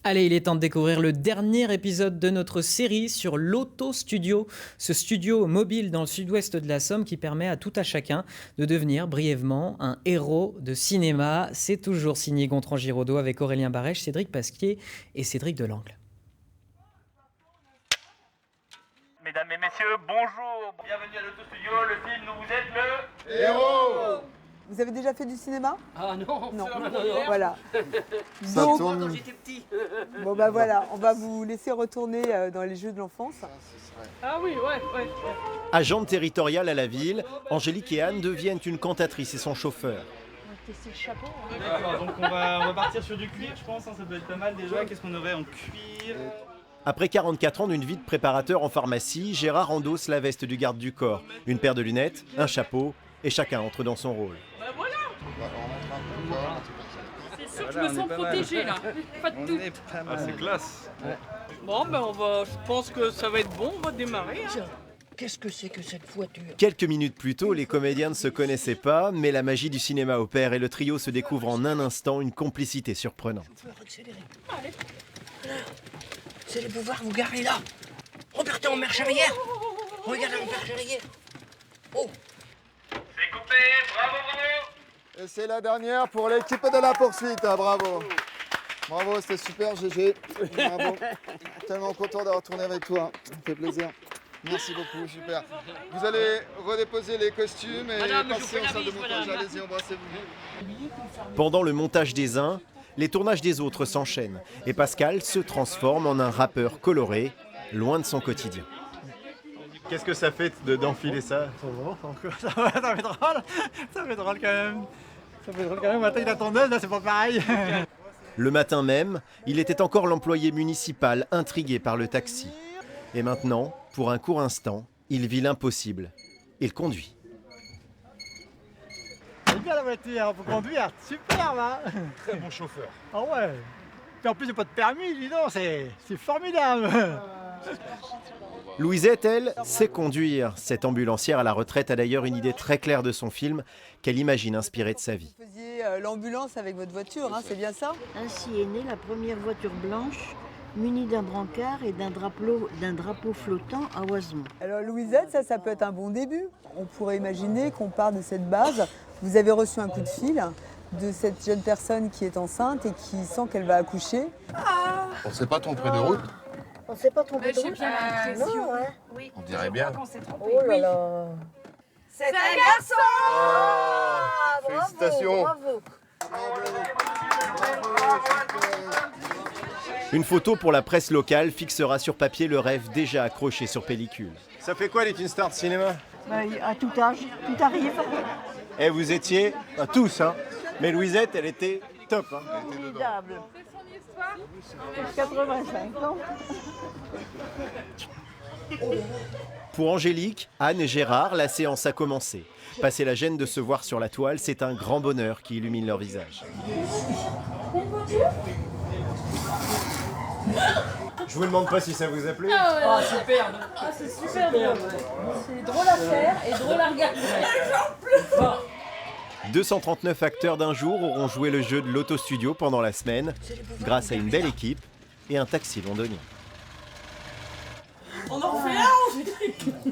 Allez, il est temps de découvrir le dernier épisode de notre série sur l'Auto Studio, ce studio mobile dans le sud-ouest de la Somme qui permet à tout à chacun de devenir brièvement un héros de cinéma. C'est toujours signé Gontran Giraudot avec Aurélien Barèche, Cédric Pasquier et Cédric Delangle. Mesdames et messieurs, bonjour. Bienvenue à l'Auto Studio, le film dont vous êtes le Héros. Vous avez déjà fait du cinéma? Ah non, non. Voilà. Ça Donc, tourne. quand j'étais petit. bon bah voilà, on va vous laisser retourner dans les jeux de l'enfance. Ah oui, ouais. Agente territoriale à la ville, Angélique et Anne deviennent une cantatrice et son chauffeur. Tester le chapeau. D'accord, donc on va partir sur du cuir, je pense, hein, ça peut être pas mal déjà. Qu'est-ce qu'on aurait en cuir? Après 44 ans d'une vie de préparateur en pharmacie, Gérard endosse la veste du garde du corps, une paire de lunettes, un chapeau, et chacun entre dans son rôle. Bah voilà. C'est sûr que je me sens protégée là. Pas de tout. Ah, c'est classe. Bon, ben je pense que ça va être bon, on va démarrer. Hein. Qu'est-ce que c'est que cette voiture? Quelques minutes plus tôt, les comédiens ne se connaissaient pas, mais la magie du cinéma opère et le trio se découvre en un instant une complicité surprenante. Chauffeur, accélérez. Allez. C'est les pouvoirs, vous garez là. Repartez en marche arrière. Regardez en marche arrière. Oh. C'est coupé, bravo. Et c'est la dernière pour l'équipe de la poursuite. Bravo. Bravo, c'était super, GG. Bravo. Tellement content d'avoir tourné avec toi. Ça me fait plaisir. Merci beaucoup, super. Vous allez redéposer les costumes et Madame, je vous passer fais en la salle de bise, montage. madame. Allez-y, embrassez-vous. Pendant le montage des uns, les tournages des autres s'enchaînent, et Pascal se transforme en un rappeur coloré, loin de son quotidien. Qu'est-ce que ça fait d'enfiler ça? Ça fait drôle. Ça fait drôle quand même. Ça fait drôle quand même. Maintenant, il attendait, là, c'est pas pareil. Le matin même, il était encore l'employé municipal intrigué par le taxi. Et maintenant, pour un court instant, il vit l'impossible. Il conduit. C'est bien la voiture, faut conduire. Superbe, hein. Très bon chauffeur. Ah ouais. Puis en plus, j'ai pas de permis, dis donc, c'est formidable. Louisette, elle, sait conduire. Cette ambulancière à la retraite a d'ailleurs une idée très claire de son film qu'elle imagine inspiré de sa vie. Vous faisiez l'ambulance avec votre voiture, hein, c'est bien ça? Ainsi est née la première voiture blanche munie d'un brancard et d'un drapeau flottant à Oisemont. Alors Louisette, ça peut être un bon début. On pourrait imaginer qu'on part de cette base. Vous avez reçu un coup de fil de cette jeune personne qui est enceinte et qui sent qu'elle va accoucher. On s'est pas trompé de route. On ne s'est pas trompé de J'ai route? bien l'impression. Non, hein? Oui. On dirait bien. Oh là là. C'est un garçon! Ah, bravo, Félicitations. bravo. Une photo pour la presse locale fixera sur papier le rêve déjà accroché sur pellicule. Ça fait quoi d'être une star de cinéma? À tout âge, tout arrive. Et vous étiez, tous, hein. Mais Louisette, elle était top. Hein. Formidable. 85 ans. Pour Angélique, Anne et Gérard, la séance a commencé. Passer la gêne de se voir sur la toile, c'est un grand bonheur qui illumine leur visage. Je vous demande pas si ça vous a plu. Ah, superbe. Ah, c'est super drôle. C'est drôle à faire et drôle à regarder. 239 acteurs d'un jour auront joué le jeu de l'Auto Studio pendant la semaine, grâce à une belle équipe et un taxi londonien. On en fait un,